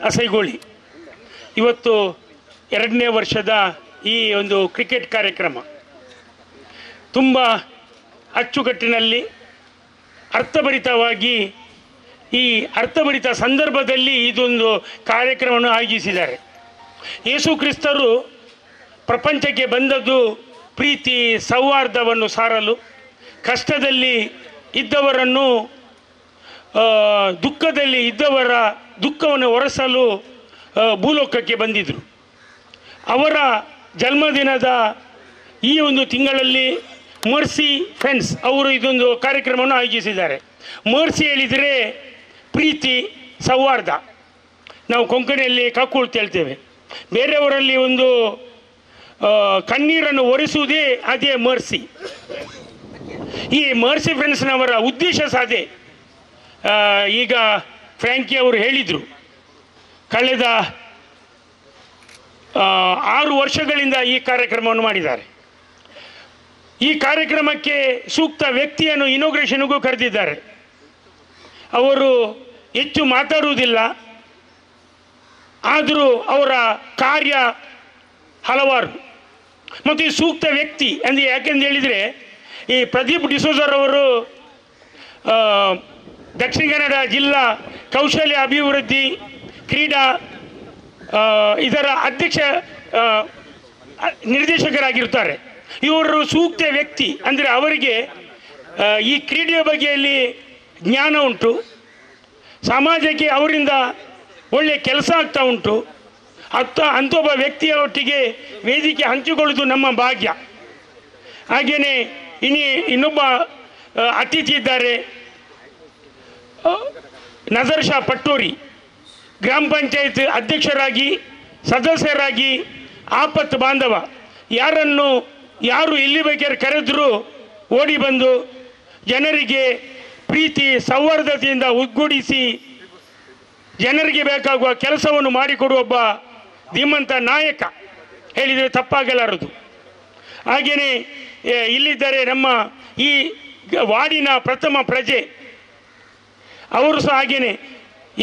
ಅಸೈಗೋಳಿ ಇವತ್ತು 2ನೇ ವರ್ಷದ ಈ ಒಂದು ಕ್ರಿಕೆಟ್ ಕಾರ್ಯಕ್ರಮ ತುಂಬ ಅಚ್ಚುಕಟ್ಟಿನಲ್ಲಿ ಅರ್ಥಭರಿತವಾಗಿ ಈ ಅರ್ಥಭರಿತ ಸಂದರ್ಭದಲ್ಲಿ ಇದೊಂದು ಕಾರ್ಯಕ್ರಮವನ್ನು ಆಯೋಜಿಸಿದ್ದಾರೆ. ಯೇಸು ಕ್ರಿಸ್ತರು ಪ್ರಪಂಚಕ್ಕೆ ಬಂದದ್ದು ಪ್ರೀತಿ ಸೌಹಾರ್ದವನ್ನು ಸಾರಲು, ಕಷ್ಟದಲ್ಲಿ ಇದ್ದವರನ್ನು, ದುಃಖದಲ್ಲಿ ಇದ್ದವರ ದುಃಖವನ್ನು ಹೊರಸಲು ಭೂಲೋಕಕ್ಕೆ ಬಂದಿದ್ದರು. ಅವರ ಜನ್ಮದಿನದ ಈ ಒಂದು ತಿಂಗಳಲ್ಲಿ ಮರ್ಸಿ ಫ್ರೆಂಡ್ಸ್ ಅವರು ಇದೊಂದು ಕಾರ್ಯಕ್ರಮವನ್ನು ಆಯೋಜಿಸಿದ್ದಾರೆ. ಮರ್ಸಿ ಹೇಳಿದರೆ ಪ್ರೀತಿ ಸೌಹಾರ್ದ, ನಾವು ಕೊಂಕಣಿಯಲ್ಲಿ ಕಾಕುಳ್ತ ಹೇಳ್ತೇವೆ. ಬೇರೆಯವರಲ್ಲಿ ಒಂದು ಕಣ್ಣೀರನ್ನು ಒರೆಸುವುದೇ ಅದೇ ಮರ್ಸಿ. ಈ ಮರ್ಸಿ ಫ್ರೆಂಡ್ಸ್ನವರ ಉದ್ದೇಶ ಸಾಧೆ ಈಗ ಫ್ರ್ಯಾಂಕಿ ಅವರು ಹೇಳಿದರು, ಕಳೆದ 6 ವರ್ಷಗಳಿಂದ ಈ ಕಾರ್ಯಕ್ರಮವನ್ನು ಮಾಡಿದ್ದಾರೆ. ಈ ಕಾರ್ಯಕ್ರಮಕ್ಕೆ ಸೂಕ್ತ ವ್ಯಕ್ತಿಯನ್ನು ಇನಾಗ್ರೇಷನ್ಗೂ ಕರೆದಿದ್ದಾರೆ. ಅವರು ಹೆಚ್ಚು ಮಾತಾಡುವುದಿಲ್ಲ, ಆದರೂ ಅವರ ಕಾರ್ಯ ಹಲವಾರು. ಮತ್ತು ಈ ಸೂಕ್ತ ವ್ಯಕ್ತಿ ಅಂದರೆ ಯಾಕೆಂದು ಹೇಳಿದರೆ, ಈ ಪ್ರದೀಪ್ ಡಿಸೋಜರವರು ದಕ್ಷಿಣ ಕನ್ನಡ ಜಿಲ್ಲಾ ಕೌಶಲ್ಯ ಅಭಿವೃದ್ಧಿ ಕ್ರೀಡಾ ಇದರ ನಿರ್ದೇಶಕರಾಗಿರ್ತಾರೆ. ಇವರು ಸೂಕ್ತ ವ್ಯಕ್ತಿ ಅಂದರೆ ಅವರಿಗೆ ಈ ಕ್ರೀಡೆಯ ಬಗೆಯಲ್ಲಿ ಜ್ಞಾನ ಉಂಟು, ಸಮಾಜಕ್ಕೆ ಅವರಿಂದ ಒಳ್ಳೆಯ ಕೆಲಸ ಆಗ್ತಾ ಉಂಟು. ಅಂಥೊಬ್ಬ ವ್ಯಕ್ತಿಯೊಟ್ಟಿಗೆ ವೇದಿಕೆ ಹಂಚಿಕೊಳ್ಳುವುದು ನಮ್ಮ ಭಾಗ್ಯ. ಹಾಗೆಯೇ ಇನ್ನೊಬ್ಬ ಅತಿಥಿ ಇದ್ದಾರೆ, ನಜರ್ ಶಾ ಪಟ್ಟೋರಿ, ಗ್ರಾಮ ಪಂಚಾಯತ್ ಅಧ್ಯಕ್ಷರಾಗಿ ಸದಸ್ಯರಾಗಿ ಆಪತ್ತು ಬಾಂಧವ. ಯಾರು ಇಲ್ಲಿ ಬೇಕಾದ್ರೆ ಕರೆದರೂ ಓಡಿ ಬಂದು ಜನರಿಗೆ ಪ್ರೀತಿ ಸೌಹಾರ್ದತೆಯಿಂದ ಒಗ್ಗೂಡಿಸಿ ಜನರಿಗೆ ಬೇಕಾಗುವ ಕೆಲಸವನ್ನು ಮಾಡಿಕೊಡುವ ಒಬ್ಬ ಧೀಮಂತ ನಾಯಕ ಹೇಳಿದರೆ ತಪ್ಪಾಗಲಾರದು. ಹಾಗೆಯೇ ಇಲ್ಲಿದ್ದಾರೆ ನಮ್ಮ ಈ ವಾರ್ಡಿನ ಪ್ರಥಮ ಪ್ರಜೆ, ಅವರು ಸಹ ಹಾಗೆಯೇ.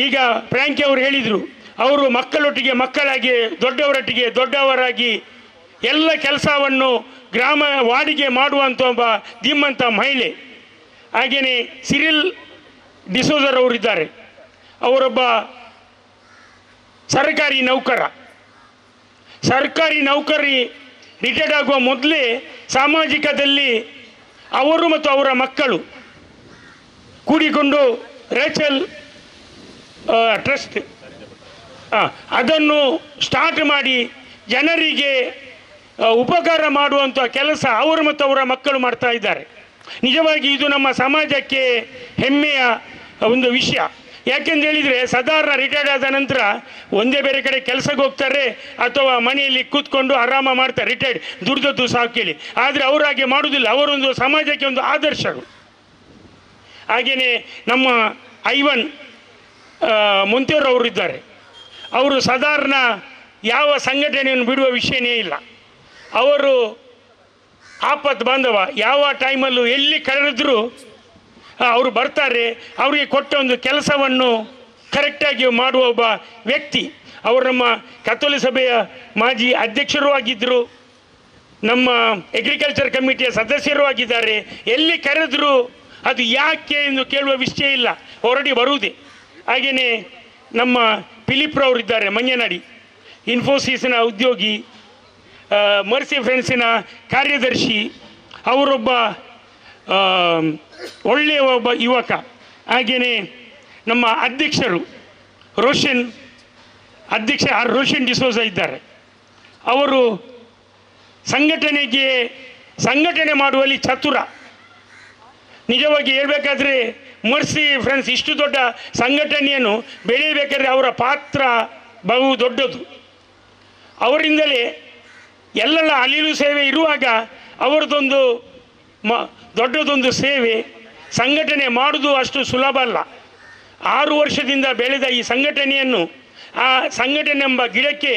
ಈಗ ಫ್ರ್ಯಾಂಕಿ ಅವರು ಹೇಳಿದರು, ಅವರು ಮಕ್ಕಳೊಟ್ಟಿಗೆ ಮಕ್ಕಳಾಗಿ, ದೊಡ್ಡವರೊಟ್ಟಿಗೆ ದೊಡ್ಡವರಾಗಿ ಎಲ್ಲ ಕೆಲಸವನ್ನು ವಾರ್ಡಿಗೆ ಮಾಡುವಂಥ ಒಬ್ಬ ಧೀಮಂತ ಮಹಿಳೆ. ಹಾಗೆಯೇ ಸಿರಿಲ್ ಡಿಸೋಜರ್ ಅವರಿದ್ದಾರೆ, ಅವರೊಬ್ಬ ಸರ್ಕಾರಿ ನೌಕರಿ ರಿಟೈರ್ಡ್ ಆಗುವ ಮೊದಲೇ ಸಾಮಾಜಿಕದಲ್ಲಿ ಅವರು ಮತ್ತು ಅವರ ಮಕ್ಕಳು ಕೂಡಿಕೊಂಡು ರೇಚಲ್ ಟ್ರಸ್ಟ್ ಅದನ್ನು ಸ್ಟಾರ್ಟ್ ಮಾಡಿ ಜನರಿಗೆ ಉಪಕಾರ ಮಾಡುವಂಥ ಕೆಲಸ ಅವರು ಮತ್ತು ಅವರ ಮಕ್ಕಳು ಮಾಡ್ತಾ ಇದ್ದಾರೆ. ನಿಜವಾಗಿ ಇದು ನಮ್ಮ ಸಮಾಜಕ್ಕೆ ಹೆಮ್ಮೆಯ ಒಂದು ವಿಷಯ. ಯಾಕೆಂದು ಹೇಳಿದರೆ, ಸಾಧಾರಣ ರಿಟೈರ್ಡ್ ಆದ ನಂತರ ಒಂದೇ ಬೇರೆ ಕಡೆ ಕೆಲಸಕ್ಕೆ ಹೋಗ್ತಾರೆ ಅಥವಾ ಮನೆಯಲ್ಲಿ ಕೂತ್ಕೊಂಡು ಆರಾಮ ಮಾಡ್ತಾರೆ, ರಿಟೈರ್ಡ್ ದುಡ್ದದ್ದು ಸಾಕು ಕೇಳಿ. ಆದರೆ ಅವರು ಹಾಗೆ ಮಾಡೋದಿಲ್ಲ, ಅವರೊಂದು ಸಮಾಜಕ್ಕೆ ಒಂದು ಆದರ್ಶಗಳು. ಹಾಗೆಯೇ ನಮ್ಮ ಐವನ್ ಮೊಂತೇರ್ ಅವರು ಇದ್ದಾರೆ, ಅವರು ಸಾಧಾರಣ ಯಾವ ಸಂಘಟನೆಯನ್ನು ಬಿಡುವ ವಿಷಯನೇ ಇಲ್ಲ. ಅವರು ಆಪತ್ತು ಬಾಂಧವ, ಯಾವ ಟೈಮಲ್ಲೂ ಎಲ್ಲಿ ಕರೆದರೂ ಅವರು ಬರ್ತಾರೆ. ಅವರಿಗೆ ಕೊಟ್ಟ ಒಂದು ಕೆಲಸವನ್ನು ಕರೆಕ್ಟಾಗಿ ಮಾಡುವ ಒಬ್ಬ ವ್ಯಕ್ತಿ. ಅವರು ನಮ್ಮ ಕತ್ತೋಲಿ ಸಭೆಯ ಮಾಜಿ ಅಧ್ಯಕ್ಷರೂ ಆಗಿದ್ದರು, ನಮ್ಮ ಅಗ್ರಿಕಲ್ಚರ್ ಕಮಿಟಿಯ ಸದಸ್ಯರೂ ಆಗಿದ್ದಾರೆ. ಎಲ್ಲಿ ಕರೆದರೂ ಅದು ಯಾಕೆ ಎಂದು ಕೇಳುವ ವಿಷಯ ಇಲ್ಲ, ಹೊರಡಿ ಬರುವುದೇ. ಹಾಗೆಯೇ ನಮ್ಮ ಫಿಲಿಪ್ರವರಿದ್ದಾರೆ, ಮಂಜನಾಡಿ, ಇನ್ಫೋಸಿಸ್ನ ಉದ್ಯೋಗಿ, ಮರ್ಸಿ ಫ್ರೆಂಡ್ಸಿನ ಕಾರ್ಯದರ್ಶಿ. ಅವರೊಬ್ಬ ಒಳ್ಳೆಯ ಒಬ್ಬ ಯುವಕ. ಹಾಗೆಯೇ ನಮ್ಮ ಅಧ್ಯಕ್ಷರು ರೋಷನ್ ಡಿಸೋಜ ಇದ್ದಾರೆ. ಅವರು ಸಂಘಟನೆ ಮಾಡುವಲ್ಲಿ ಚತುರ. ನಿಜವಾಗಿ ಹೇಳಬೇಕಾದ್ರೆ ಮರ್ಸಿ ಫ್ರೆಂಡ್ಸ್ ಇಷ್ಟು ದೊಡ್ಡ ಸಂಘಟನೆಯನ್ನು ಬೆಳೆಯಬೇಕಾದ್ರೆ ಅವರ ಪಾತ್ರ ಬಹು ದೊಡ್ಡದು. ಅವರಿಂದಲೇ ಎಲ್ಲೆಲ್ಲ ಅಲಿಲು ಸೇವೆ ಇರುವಾಗ ಅವರದೊಂದು ದೊಡ್ಡದೊಂದು ಸೇವೆ. ಸಂಘಟನೆ ಮಾಡೋದು ಅಷ್ಟು ಸುಲಭ ಅಲ್ಲ. 6 ವರ್ಷದಿಂದ ಬೆಳೆದ ಈ ಸಂಘಟನೆಯನ್ನು, ಆ ಸಂಘಟನೆ ಎಂಬ ಗಿಡಕ್ಕೆ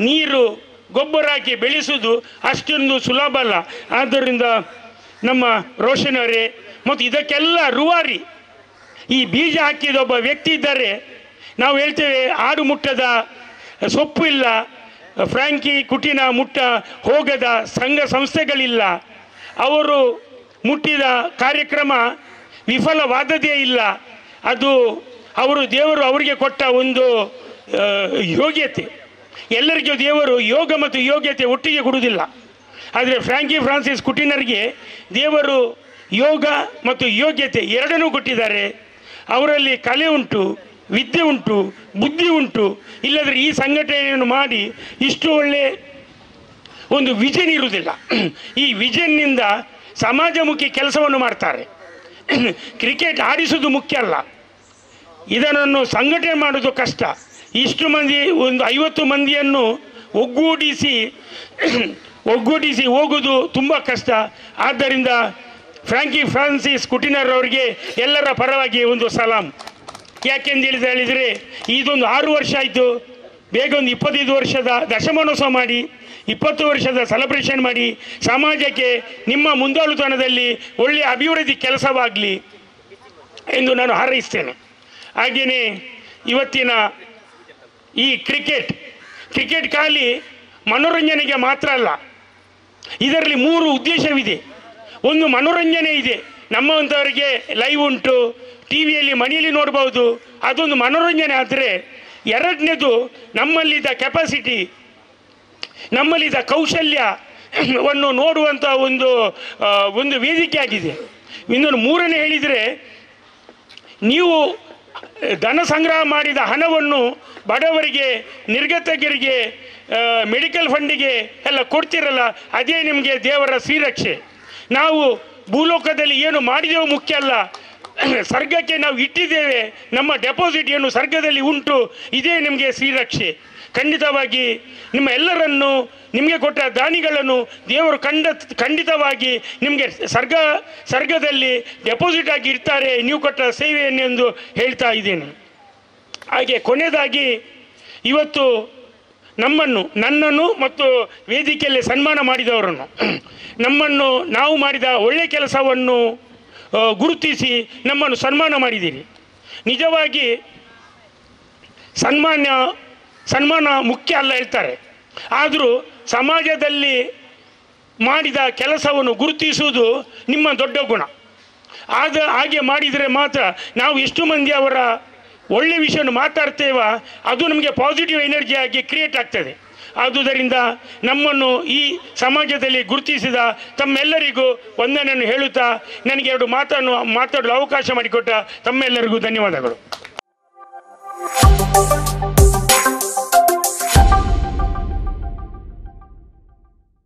ನೀರು ಗೊಬ್ಬರ ಹಾಕಿ ಬೆಳೆಸುವುದು ಅಷ್ಟೊಂದು ಸುಲಭ ಅಲ್ಲ. ಆದ್ದರಿಂದ ನಮ್ಮ ರೋಷನ್ ಅವರೇ, ಮತ್ತು ಇದಕ್ಕೆಲ್ಲ ರೂವಾರಿ ಈ ಬೀಜ ಹಾಕಿದ ಒಬ್ಬ ವ್ಯಕ್ತಿ ಇದ್ದಾರೆ. ನಾವು ಹೇಳ್ತೇವೆ ಆಡು ಮುಟ್ಟದ ಸೊಪ್ಪು ಇಲ್ಲ, ಫ್ರಾಂಕಿ ಕುಟಿನ ಮುಟ್ಟ ಹೋಗದ ಸಂಘ ಸಂಸ್ಥೆಗಳಿಲ್ಲ, ಅವರು ಮುಟ್ಟಿದ ಕಾರ್ಯಕ್ರಮ ವಿಫಲವಾದದೇ ಇಲ್ಲ. ಅದು ದೇವರು ಅವರಿಗೆ ಕೊಟ್ಟ ಒಂದು ಯೋಗ್ಯತೆ. ಎಲ್ಲರಿಗೂ ದೇವರು ಯೋಗ ಮತ್ತು ಯೋಗ್ಯತೆ ಒಟ್ಟಿಗೆ ಕೊಡುವುದಿಲ್ಲ. ಆದರೆ ಫ್ರಾಂಕಿ ಫ್ರಾನ್ಸಿಸ್ ಕುಟಿನರಿಗೆ ದೇವರು ಯೋಗ ಮತ್ತು ಯೋಗ್ಯತೆ ಎರಡನ್ನೂ ಕೊಟ್ಟಿದ್ದಾರೆ. ಅವರಲ್ಲಿ ಕಲೆ ಉಂಟು, ವಿದ್ಯೆ ಉಂಟು, ಬುದ್ಧಿ ಉಂಟು. ಇಲ್ಲದ್ರೆ ಈ ಸಂಘಟನೆಯನ್ನು ಮಾಡಿ ಇಷ್ಟು ಒಳ್ಳೆ ಒಂದು ವಿಷನ್ ಇರುವುದಿಲ್ಲ. ಈ ವಿಷನ್ನಿಂದ ಸಮಾಜಮುಖಿ ಕೆಲಸವನ್ನು ಮಾಡ್ತಾರೆ. ಕ್ರಿಕೆಟ್ ಆಡಿಸುವುದು ಮುಖ್ಯ ಅಲ್ಲ, ಇದನ್ನು ಸಂಘಟನೆ ಮಾಡೋದು ಕಷ್ಟ. ಇಷ್ಟು ಮಂದಿ, ಒಂದು 50 ಮಂದಿಯನ್ನು ಒಗ್ಗೂಡಿಸಿ ಹೋಗುವುದು ತುಂಬ ಕಷ್ಟ. ಆದ್ದರಿಂದ ಫ್ರಾಂಕಿ ಫ್ರಾನ್ಸಿಸ್ ಕುಟಿನರ್ ಅವರಿಗೆ ಎಲ್ಲರ ಪರವಾಗಿ ಒಂದು ಸಲಾಂ. ಯಾಕೆಂದು ಹೇಳಿದರೆ ಇದೊಂದು 6 ವರ್ಷ ಆಯಿತು, ಬೇಗ ಒಂದು 25 ವರ್ಷದ ದಶಮಾನೋತ್ಸವ ಮಾಡಿ, 20 ವರ್ಷದ ಸೆಲೆಬ್ರೇಷನ್ ಮಾಡಿ, ಸಮಾಜಕ್ಕೆ ನಿಮ್ಮ ಮುಂದಾಳುತನದಲ್ಲಿ ಒಳ್ಳೆಯ ಅಭಿವೃದ್ಧಿ ಕೆಲಸವಾಗಲಿ ಎಂದು ನಾನು ಹಾರೈಸ್ತೇನೆ. ಹಾಗೆಯೇ ಇವತ್ತಿನ ಈ ಕ್ರಿಕೆಟ್ ಖಾಲಿ ಮನೋರಂಜನೆಗೆ ಮಾತ್ರ ಅಲ್ಲ, ಇದರಲ್ಲಿ 3 ಉದ್ದೇಶವಿದೆ. ಒಂದು ಮನೋರಂಜನೆ ಇದೆ, ನಮ್ಮಂಥವರಿಗೆ ಲೈವ್ ಉಂಟು, ಟಿ ವಿಯಲ್ಲಿ ಮನೆಯಲ್ಲಿ ನೋಡ್ಬೋದು, ಅದೊಂದು ಮನೋರಂಜನೆ. ಆದರೆ ಎರಡನೇದು ನಮ್ಮಲ್ಲಿದ್ದ ಕೆಪಾಸಿಟಿ, ನಮ್ಮಲ್ಲಿದ್ದ ಕೌಶಲ್ಯವನ್ನು ನೋಡುವಂಥ ಒಂದು ವೇದಿಕೆ ಆಗಿದೆ. ಇನ್ನೊಂದು ಮೂರನೇ ಹೇಳಿದರೆ, ನೀವು ಧನ ಸಂಗ್ರಹ ಮಾಡಿದ ಹಣವನ್ನು ಬಡವರಿಗೆ, ನಿರ್ಗತಿಕರಿಗೆ, ಮೆಡಿಕಲ್ ಫಂಡಿಗೆ ಎಲ್ಲ ಕೊಡ್ತಿರಲ್ಲ, ಅದೇ ನಿಮಗೆ ದೇವರ ಶ್ರೀರಕ್ಷೆ. ನಾವು ಭೂಲೋಕದಲ್ಲಿ ಏನು ಮಾಡಿದೆವು ಮುಖ್ಯ ಅಲ್ಲ, ಸ್ವರ್ಗಕ್ಕೆ ನಾವು ಇಟ್ಟಿದ್ದೇವೆ, ನಮ್ಮ ಡೆಪಾಸಿಟ್ ಏನು ಸ್ವರ್ಗದಲ್ಲಿ ಉಂಟು, ಇದೇ ನಿಮಗೆ ಶ್ರೀರಕ್ಷೆ. ಖಂಡಿತವಾಗಿ ನಿಮ್ಮ ಎಲ್ಲರನ್ನು, ನಿಮಗೆ ಕೊಟ್ಟ ದಾನಿಗಳನ್ನು ದೇವರು ಖಂಡಿತವಾಗಿ ನಿಮಗೆ ಸ್ವರ್ಗದಲ್ಲಿ ಡೆಪಾಸಿಟ್ ಆಗಿ ಇರ್ತಾರೆ, ನೀವು ಕೊಟ್ಟ ಸೇವೆಯನ್ನೆಂದು ಹೇಳ್ತಾ ಇದ್ದೇನೆ. ಹಾಗೆ ಕೊನೆಯದಾಗಿ ಇವತ್ತು ನನ್ನನ್ನು ಮತ್ತು ವೇದಿಕೆಯಲ್ಲಿ ಸನ್ಮಾನ ಮಾಡಿದವರನ್ನು, ನಾವು ಮಾಡಿದ ಒಳ್ಳೆಯ ಕೆಲಸವನ್ನು ಗುರುತಿಸಿ ನಮ್ಮನ್ನು ಸನ್ಮಾನ ಮಾಡಿದ್ದೀರಿ. ನಿಜವಾಗಿ ಸನ್ಮಾನ ಮುಖ್ಯ ಅಲ್ಲ ಹೇಳ್ತಾರೆ, ಆದರೂ ಸಮಾಜದಲ್ಲಿ ಮಾಡಿದ ಕೆಲಸವನ್ನು ಗುರುತಿಸುವುದು ನಿಮ್ಮ ದೊಡ್ಡ ಗುಣ. ಹಾಗೆ ಮಾಡಿದರೆ ಮಾತ್ರ ನಾವು ಎಷ್ಟು ಮಂದಿ ಅವರ ಒಳ್ಳೆಯ ವಿಷಯವನ್ನು ಮಾತಾಡ್ತೇವ, ಅದು ನಮಗೆ ಪಾಸಿಟಿವ್ ಎನರ್ಜಿಯಾಗಿ ಕ್ರಿಯೇಟ್ ಆಗ್ತದೆ. ಆದುದರಿಂದ ನಮ್ಮನ್ನು ಈ ಸಮಾಜದಲ್ಲಿ ಗುರುತಿಸಿದ ತಮ್ಮೆಲ್ಲರಿಗೂ ವಂದನೆಯನ್ನು ಹೇಳುತ್ತಾ, ನನಗೆ 2 ಮಾತಾಡಲು ಅವಕಾಶ ಮಾಡಿಕೊಟ್ಟ ತಮ್ಮೆಲ್ಲರಿಗೂ ಧನ್ಯವಾದಗಳು.